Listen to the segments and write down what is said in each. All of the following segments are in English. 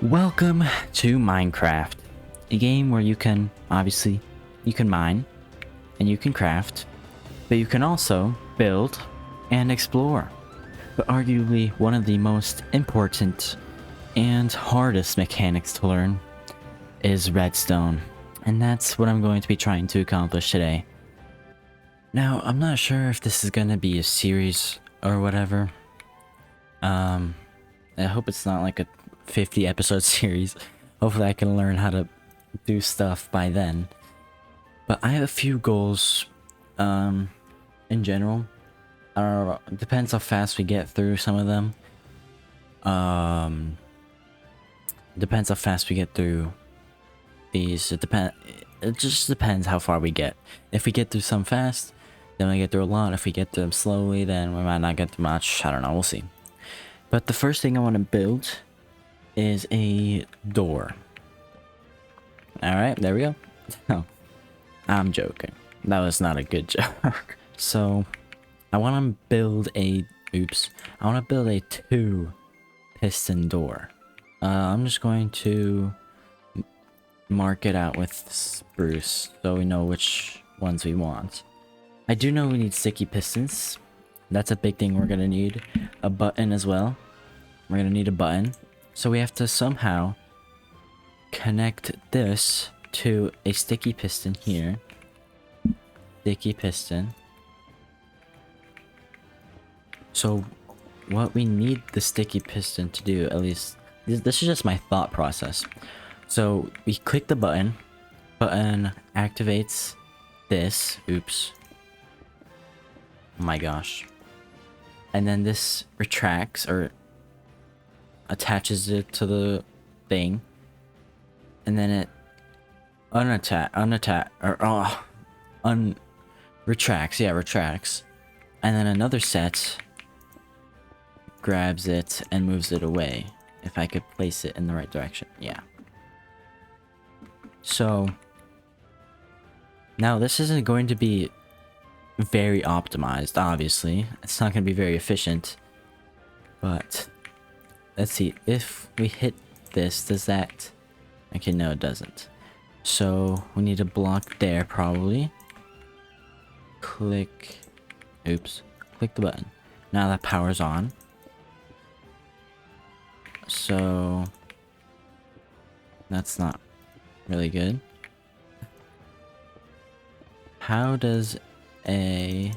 Welcome to Minecraft, a game where you can, obviously, you can mine, and you can craft, but you can also build and explore. But arguably one of the most important and hardest mechanics to learn is redstone, and that's what I'm going to be trying to accomplish today. Now, I'm not sure if this is going to be a series or whatever. I hope it's not like a 50 episode series. Hopefully I can learn how to do stuff by then. But I have a few goals in general. I don't know, it depends how fast we get through some of them. Depends how fast we get through these. It just depends how far we get. If we get through some fast, then we get through a lot. If we get through them slowly, then we might not get through much. I don't know, we'll see. But the first thing I want to build is a door. Alright, there we go. Oh, I'm joking. That was not a good joke. So, I want to build a... Oops. I want to build a 2 piston door. I'm just going to mark it out with spruce so we know which ones we want. I do know we need sticky pistons. That's a big thing we're gonna need. A button as well. We're gonna need a button. So we have to somehow connect this to a sticky piston here. Sticky piston. So what we need the sticky piston to do, at least, this is just my thought process. So we click the button. Button activates this. Oops. Oh my gosh. And then this retracts or attaches it to the thing, and then it retracts, and then another set grabs it and moves it away. If I could place it in the right direction, yeah. So now this isn't going to be very optimized, obviously. It's not going to be very efficient, but let's see. If we hit this, does that... Okay, no, it doesn't. So we need a block there, probably. Click... Oops. Click the button. Now that power's on. So... That's not really good. How does a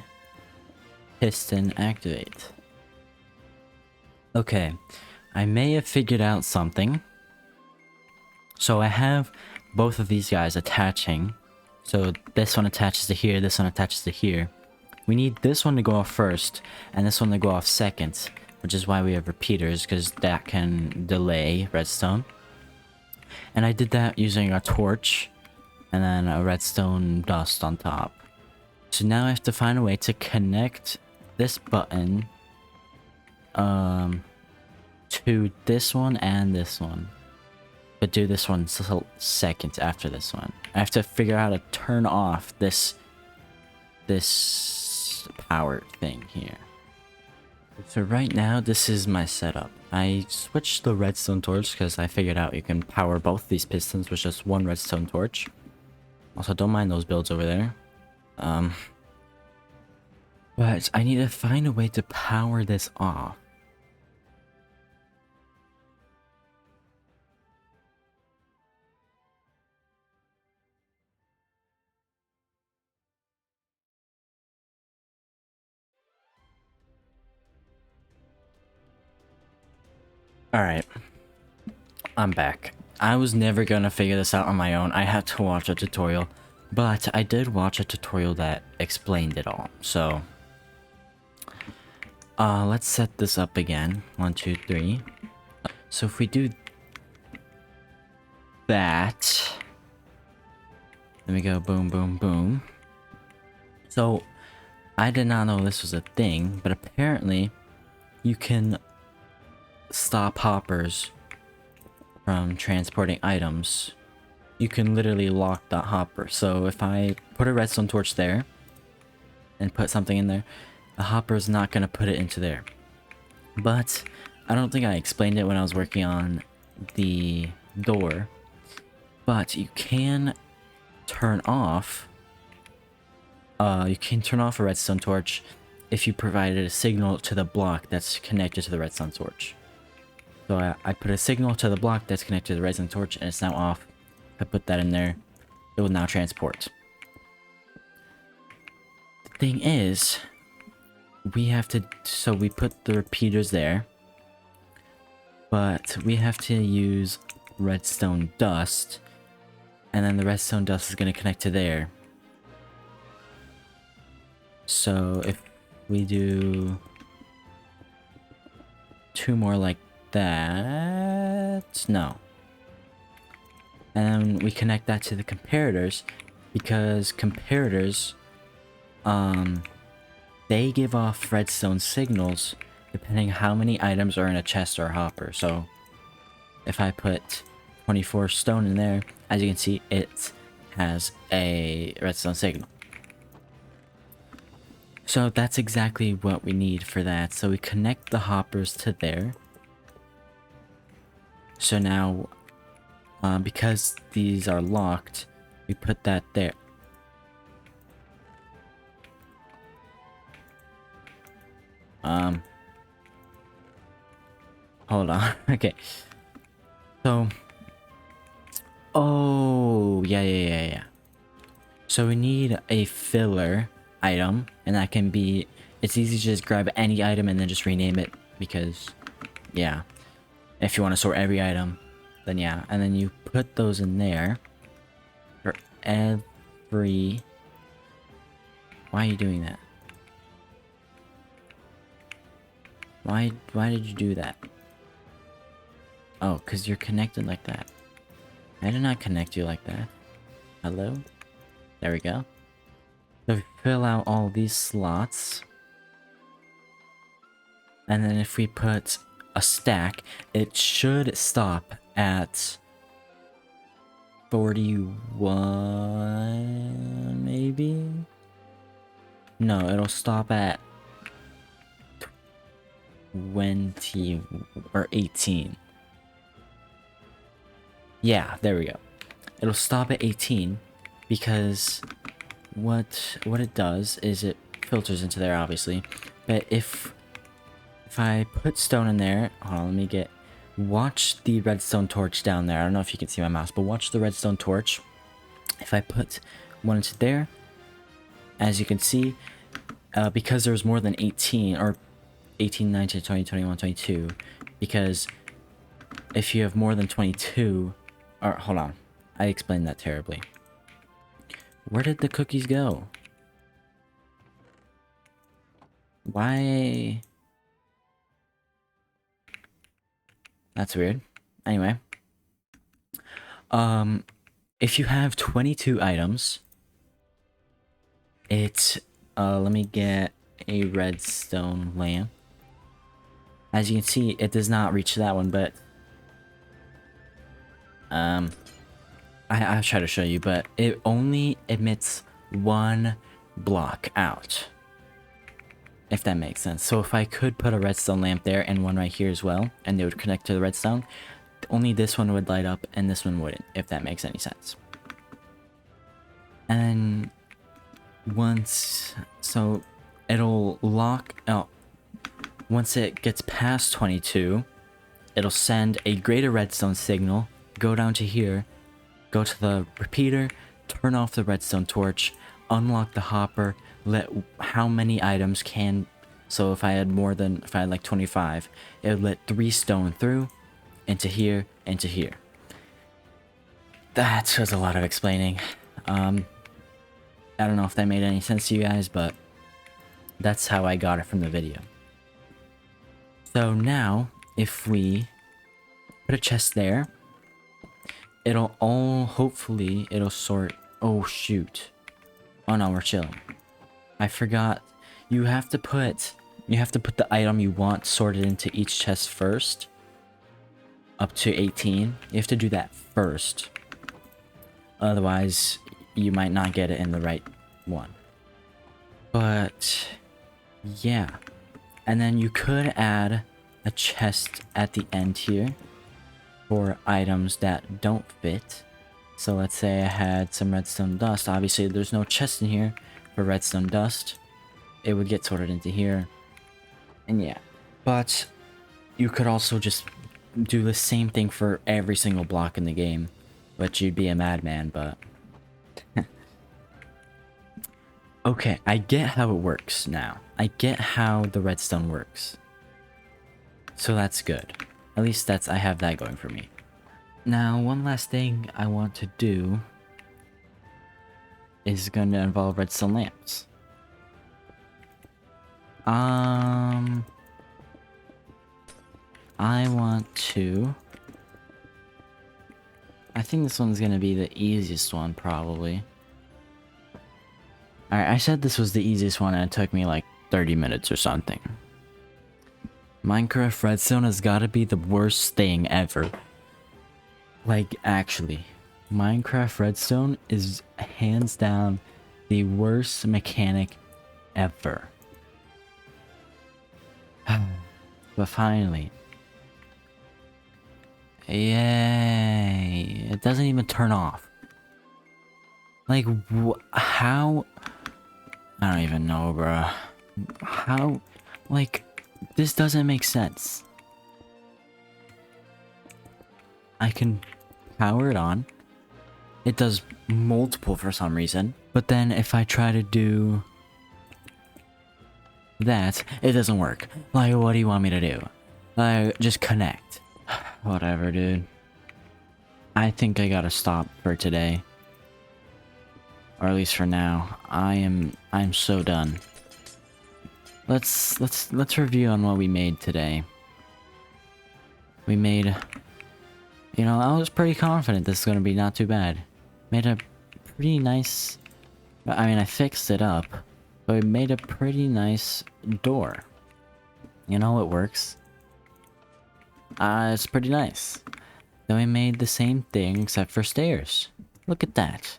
piston activate? Okay, I may have figured out something. So I have both of these guys attaching. So this one attaches to here, this one attaches to here. We need this one to go off first, and this one to go off second, which is why we have repeaters, because that can delay redstone. And I did that using a torch, and then a redstone dust on top. So now I have to find a way to connect this button to this one and this one. But do this one second after this one. I have to figure out how to turn off this power thing here. So right now this is my setup. I switched the redstone torch because I figured out you can power both these pistons with just one redstone torch. Also, don't mind those builds over there. But I need to find a way to power this off. Alright. I'm back. I was never gonna figure this out on my own. I had to watch a tutorial. But I did watch a tutorial that explained it all. So... let's set this up again. 1, 2, 3. So if we do that, then we go boom, boom, boom. So I did not know this was a thing, but apparently you can stop hoppers from transporting items. You can literally lock that hopper. So if I put a redstone torch there and put something in there, the hopper is not going to put it into there. But I don't think I explained it when I was working on the door, but you can turn off a redstone torch if you provided a signal to the block that's connected to the redstone torch. So I put a signal to the block that's connected to the redstone torch, and it's now off. If I put that in there, it will now transport. The thing is, we have to, so we put the repeaters there, but we have to use redstone dust, and then the redstone dust is going to connect to there. So if we do 2 more like that, no. And then we connect that to the comparators, because comparators, they give off redstone signals depending how many items are in a chest or a hopper. So if I put 24 stone in there, as you can see, it has a redstone signal. So that's exactly what we need for that. So we connect the hoppers to there. So now, because these are locked, we put that there. Hold on. Okay. So, oh, yeah. So we need a filler item, and that can be, it's easy to just grab any item and then just rename it, because, yeah. If you want to sort every item, then yeah. And then you put those in there for every... Why are you doing that? Why did you do that? Oh, because you're connected like that. I did not connect you like that. Hello? There we go. So we fill out all these slots. And then if we put a stack, it should stop at 41, maybe? No, it'll stop at 20 or 18. Yeah, there we go. It'll stop at 18 because what it does is it filters into there, obviously. But if I put stone in there, hold on, let me get, watch the redstone torch down there. I don't know if you can see my mouse, but watch the redstone torch. If I put one into there, as you can see, because there's more than 18, or 18, 19, 20, 21, 22, because if you have more than 22, or hold on, I explained that terribly. Where did the cookies go? Why? That's weird. Anyway. If you have 22 items, it's, let me get a redstone lamp. As you can see, it does not reach that one, but, I'll try to show you, but it only emits 1 block out. If that makes sense. So if I could put a redstone lamp there and one right here as well, and they would connect to the redstone, only this one would light up and this one wouldn't, if that makes any sense. And once, so it'll lock out, once it gets past 22, it'll send a greater redstone signal, go down to here, go to the repeater, turn off the redstone torch, unlock the hopper, let how many items can, so if I had more than, if I had like 25, it would let 3 stone through, into here, into here. That was a lot of explaining. I don't know if that made any sense to you guys, but that's how I got it from the video. So now, if we put a chest there, it'll all, hopefully, it'll sort, oh shoot. Oh no, we're chilling. I forgot, you have to put the item you want sorted into each chest first. Up to 18. You have to do that first. Otherwise, you might not get it in the right one. But, yeah. And then you could add a chest at the end here for items that don't fit. So let's say I had some redstone dust. Obviously, there's no chest in here for redstone dust. It would get sorted into here. And yeah. But you could also just do the same thing for every single block in the game. But you'd be a madman, but... Okay, I get how it works now. I get how the redstone works. So that's good. At least I have that going for me. Now, one last thing I want to do is going to involve redstone lamps. I want to... I think this one's going to be the easiest one, probably. Alright, I said this was the easiest one and it took me like 30 minutes or something. Minecraft redstone has got to be the worst thing ever. Like, actually, Minecraft redstone is hands down the worst mechanic ever. But finally. Yay. It doesn't even turn off. Like, how? I don't even know, bruh. How? Like, this doesn't make sense. I can power it on. It does multiple for some reason. But then if I try to do that, it doesn't work. Like, what do you want me to do? Like, just connect. Whatever, dude. I think I gotta stop for today. Or at least for now. I'm so done. Let's review on what we made today. We made, you know, I was pretty confident this is gonna be not too bad. Made a pretty nice, I mean, I fixed it up, but we made a pretty nice door. You know, it works. It's pretty nice. Then we made the same thing except for stairs. Look at that.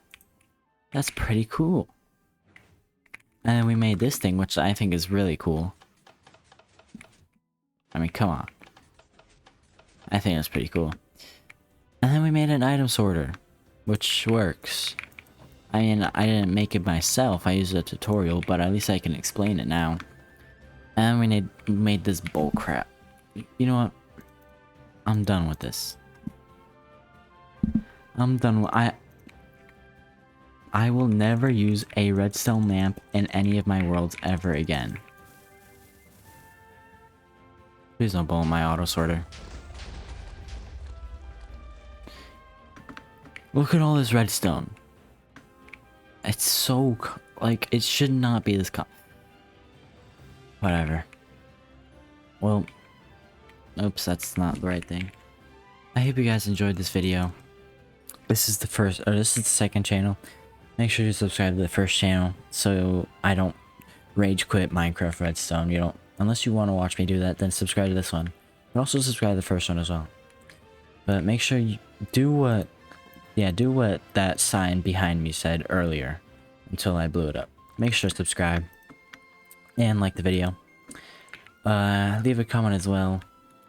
That's pretty cool. And then we made this thing, which I think is really cool. I mean, come on. I think that's pretty cool. And then we made an item sorter, which works. I mean, I didn't make it myself, I used a tutorial, but at least I can explain it now. And we made this bull crap. You know what? I'm done with this. I'm done with... I will never use a redstone lamp in any of my worlds ever again. Please don't blow up my auto sorter. Look at all this redstone. It's so... like, it should not be this whatever. Well... oops, that's not the right thing. I hope you guys enjoyed this video. This is the second channel. Make sure you subscribe to the first channel so I don't rage quit Minecraft Redstone. You don't, unless you want to watch me do that, then subscribe to this one. But also subscribe to the first one as well. But make sure you do what that sign behind me said earlier until I blew it up. Make sure to subscribe and like the video. Leave a comment as well.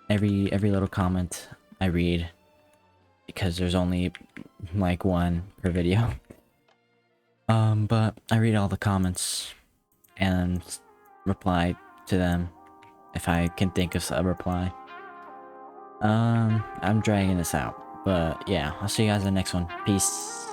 Every little comment I read, because there's only like one per video. But I read all the comments and reply to them if I can think of a reply. I'm dragging this out, but yeah, I'll see you guys in the next one. Peace.